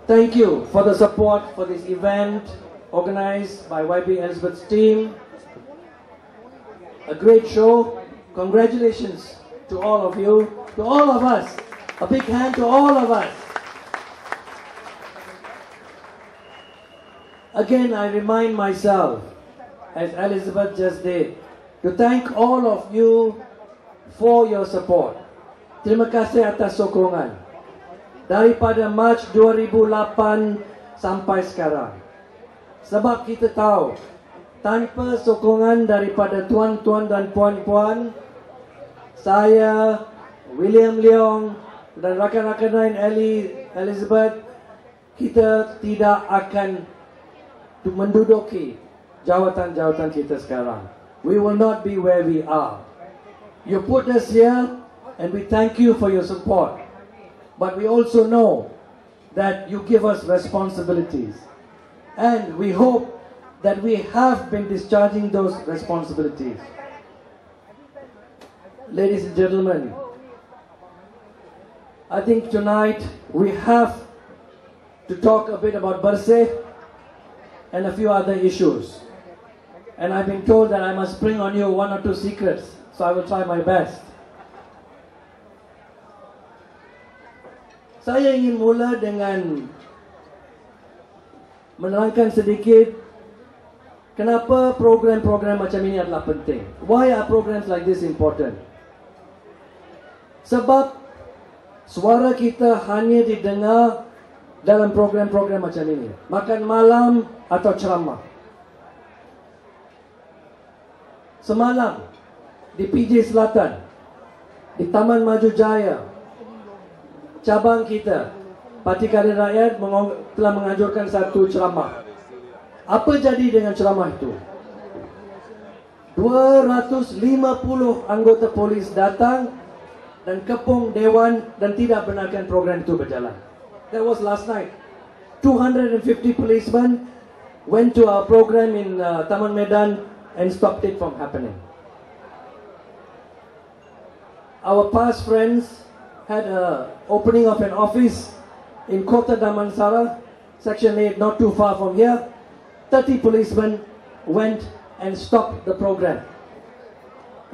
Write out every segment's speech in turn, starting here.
Thank you for the support for this event organized by YB Elizabeth's team. A great show. Congratulations to all of you, to all of us. A big hand to all of us. Again, I remind myself, as Elizabeth just did, to thank all of you for your support. Terima kasih atas sokongan. Daripada Mac 2008 sampai sekarang. Sebab kita tahu, tanpa sokongan daripada tuan-tuan dan puan-puan, saya, William Leong dan rakan-rakan lain Elizabeth, kita tidak akan menduduki jawatan-jawatan kita sekarang. We will not be where we are. You put us here and we thank you for your support. But we also know that you give us responsibilities. And we hope that we have been discharging those responsibilities. Ladies and gentlemen, I think tonight we have to talk a bit about Bersih and a few other issues. And I've been told that I must bring on you one or two secrets, so I will try my best. Saya ingin mula dengan menerangkan sedikit kenapa program-program macam ini adalah penting. Why are programs like this important? Sebab suara kita hanya didengar dalam program-program macam ini. Makan malam atau ceramah. Semalam di PJ Selatan, di Taman Maju Jaya, cabang kita, Parti Keadilan Rakyat telah menganjurkan satu ceramah. Apa jadi dengan ceramah itu? 250 anggota polis datang dan kepung dewan dan tidak benarkan program itu berjalan. That was last night. 250 policemen went to our program in Taman Medan and stopped it from happening. Our past friends had an opening of an office in Kota Damansara, Section 8, not too far from here. 30 policemen went and stopped the program.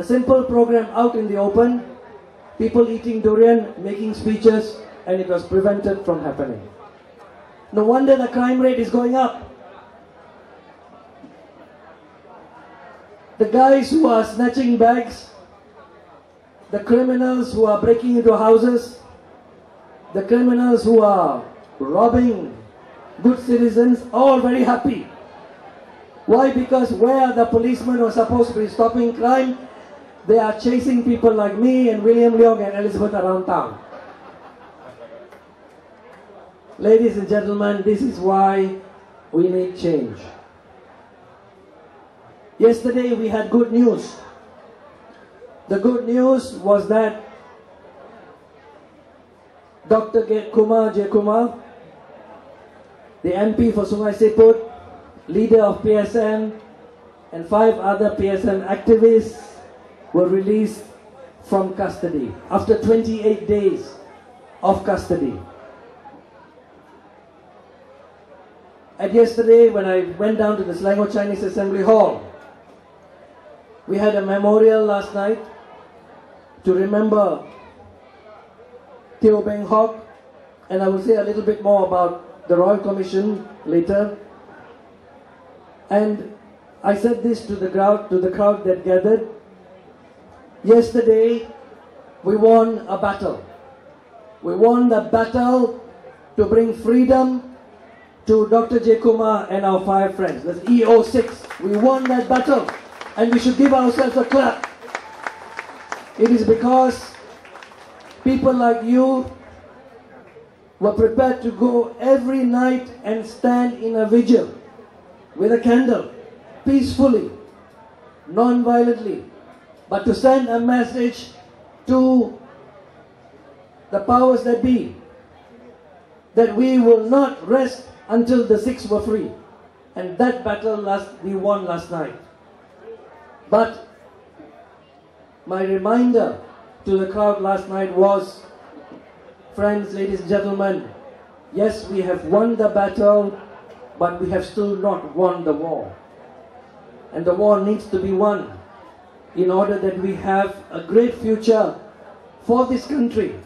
A simple program out in the open, people eating durian, making speeches, and it was prevented from happening. No wonder the crime rate is going up. The guys who are snatching bags, the criminals who are breaking into houses, the criminals who are robbing good citizens, all very happy. Why? Because where the policemen who are supposed to be stopping crime, they are chasing people like me and William Leong and Elizabeth around town. Ladies and gentlemen, this is why we need change. Yesterday we had good news. The good news was that Dr. Kumar J. Kumar, the MP for Sungai Siput, leader of PSM, and 5 other PSM activists were released from custody after 28 days of custody. And yesterday, when I went down to the Selangor Chinese Assembly Hall, we had a memorial last night to remember Teo Beng Hock, and I will say a little bit more about the Royal Commission later. And I said this to the crowd that gathered. Yesterday, we won a battle. We won the battle to bring freedom to Dr. J. Kumar and our 5 friends. That's EO6. We won that battle, and we should give ourselves a clap. It is because people like you were prepared to go every night and stand in a vigil with a candle, peacefully, non-violently, but to send a message to the powers that be that we will not rest until the 6 were free. And that battle we won last night. But my reminder to the crowd last night was, friends, ladies and gentlemen, Yes, we have won the battle, but we have still not won the war. And the war needs to be won in order that we have a great future for this country.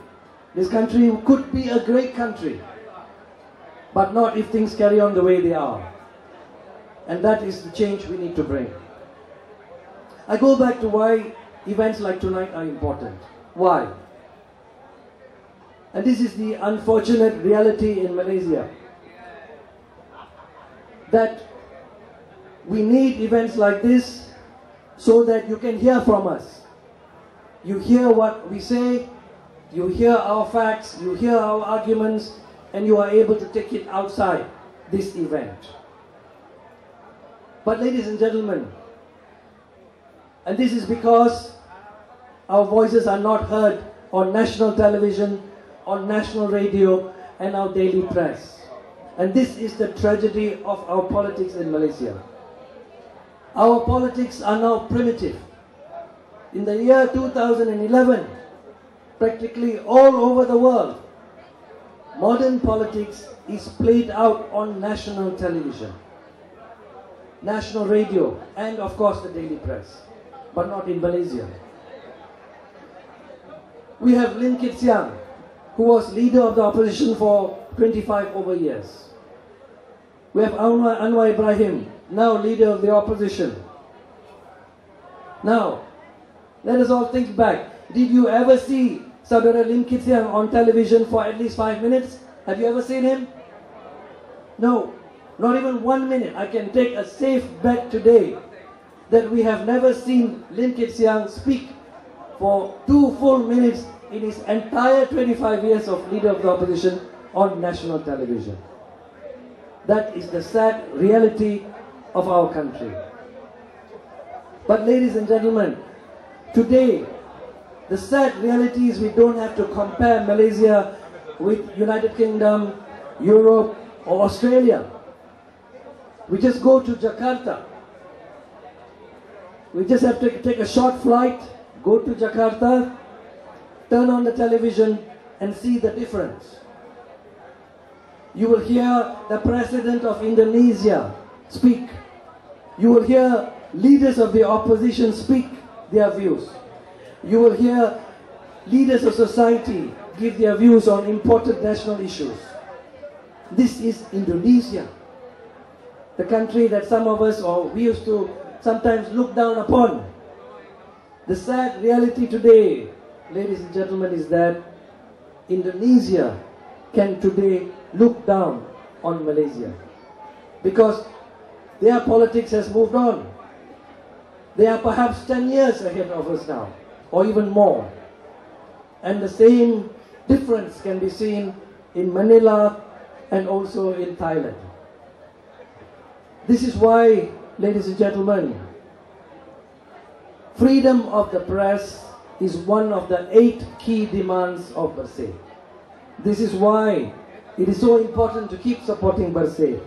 This country could be a great country, but not if things carry on the way they are. And that is the change we need to bring. I go back to why events like tonight are important. Why? And this is the unfortunate reality in Malaysia, that we need events like this so that you can hear from us. You hear what we say, you hear our facts, you hear our arguments, and you are able to take it outside this event. But ladies and gentlemen, and this is because our voices are not heard on national television, on national radio, and our daily press. And this is the tragedy of our politics in Malaysia. Our politics are now primitive. In the year 2011, practically all over the world, modern politics is played out on national television, national radio, and of course the daily press, but not in Malaysia. We have Lim Kit Siang, who was leader of the opposition for 25 over years. We have Anwar Ibrahim, now leader of the opposition. Now, let us all think back. Did you ever see Saudara Lim Kit Siang on television for at least 5 minutes? Have you ever seen him? No, not even 1 minute. I can take a safe bet today that we have never seen Lim Kit Siang speak for 2 full minutes in his entire 25 years of leader of the opposition on national television. That is the sad reality of our country. But ladies and gentlemen, today, the sad reality is we don't have to compare Malaysia with United Kingdom, Europe, or Australia. We just go to Jakarta. We just have to take a short flight, go to Jakarta, turn on the television and see the difference. You will hear the President of Indonesia speak. You will hear leaders of the opposition speak their views. You will hear leaders of society give their views on important national issues. This is Indonesia, the country that some of us, or we used to sometimes look down upon. The sad reality today, ladies and gentlemen, is that Indonesia can today look down on Malaysia because their politics has moved on. They are perhaps 10 years ahead of us now, or even more. And the same difference can be seen in Manila and also in Thailand. This is why, ladies and gentlemen, freedom of the press is one of the 8 key demands of Bersih. This is why it is so important to keep supporting Bersih.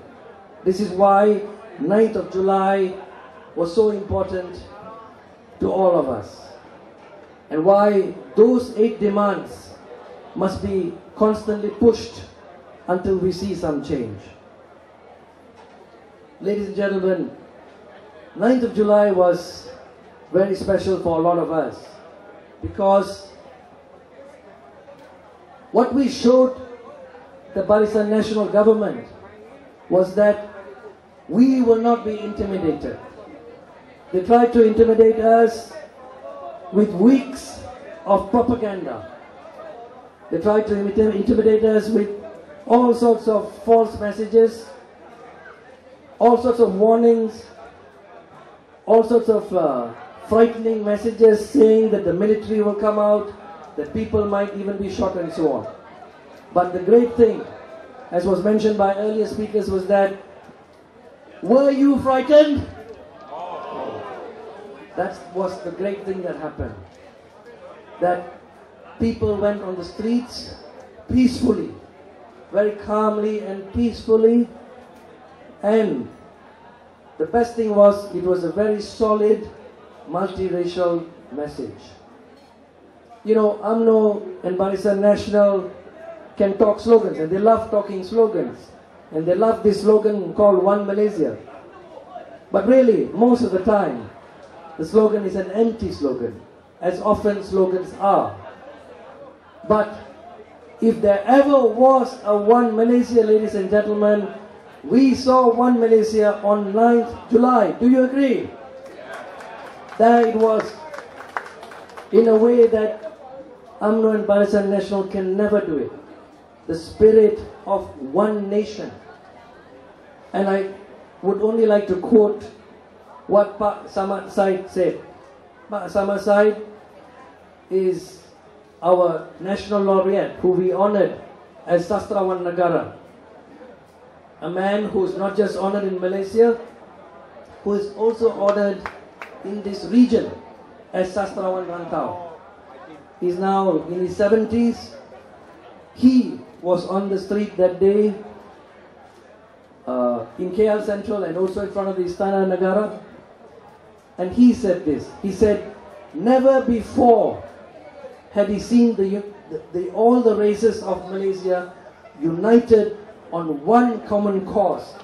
This is why 9th of July was so important to all of us. And why those 8 demands must be constantly pushed until we see some change. Ladies and gentlemen, 9th of July was very special for a lot of us because what we showed the Barisan National Government was that we will not be intimidated. They tried to intimidate us with weeks of propaganda. They tried to intimidate us with all sorts of false messages, all sorts of warnings, all sorts of frightening messages saying that the military will come out, that people might even be shot and so on. But the great thing, as was mentioned by earlier speakers, was that, were you frightened? That was the great thing that happened. That people went on the streets peacefully, very calmly and peacefully. And the best thing was, it was a very solid, multiracial message. You know, UMNO and Barisan National can talk slogans, and they love talking slogans. And they love this slogan called One Malaysia. But really, most of the time, the slogan is an empty slogan, as often slogans are. But if there ever was a One Malaysia, ladies and gentlemen, we saw One Malaysia on 9th July. Do you agree? There it was, in a way that UMNO and Barisan Nasional can never do it. The spirit of one nation. And I would only like to quote what Pak Samad Said said. Pak Samad Said is our national laureate, who we honored as Sastrawan Negara. A man who is not just honored in Malaysia, who is also honored in this region as Sastrawan Rantau. He's now in his 70s. He was on the street that day in KL Central and also in front of the Istana Negara. And he said this. He said, never before had he seen all the races of Malaysia united on one common cause.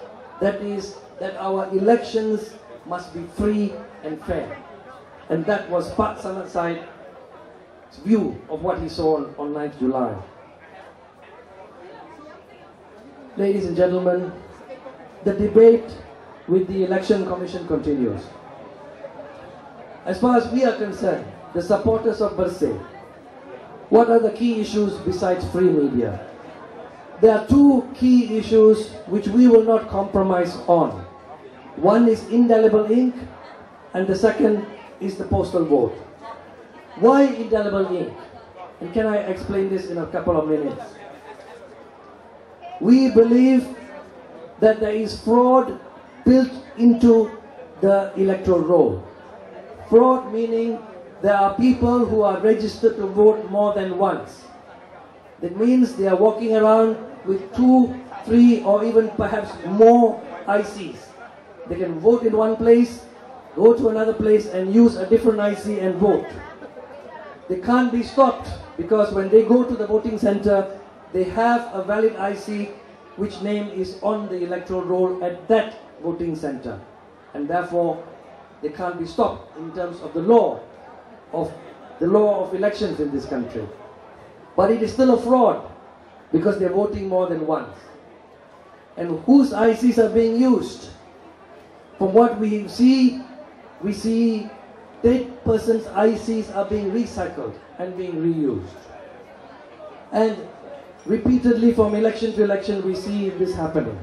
That is, that our elections must be free and fair. And that was Pak Samad Said's view of what he saw on 9th July. Ladies and gentlemen, the debate with the Election Commission continues. As far as we are concerned, the supporters of Bersih, what are the key issues besides free media? There are two key issues which we will not compromise on. One is indelible ink, and the second is the postal vote. Why indelible ink? And can I explain this in a couple of minutes? We believe that there is fraud built into the electoral roll. Fraud meaning there are people who are registered to vote more than once. That means they are walking around with 2, 3 or even perhaps more ICs. They can vote in one place, go to another place and use a different IC and vote. They can't be stopped because when they go to the voting center, they have a valid IC which name is on the electoral roll at that voting center. And therefore, they can't be stopped in terms of the law of elections in this country. But it is still a fraud because they're voting more than once. And whose ICs are being used? From what we see dead persons' ICs are being recycled and being reused. And repeatedly from election to election we see this happening.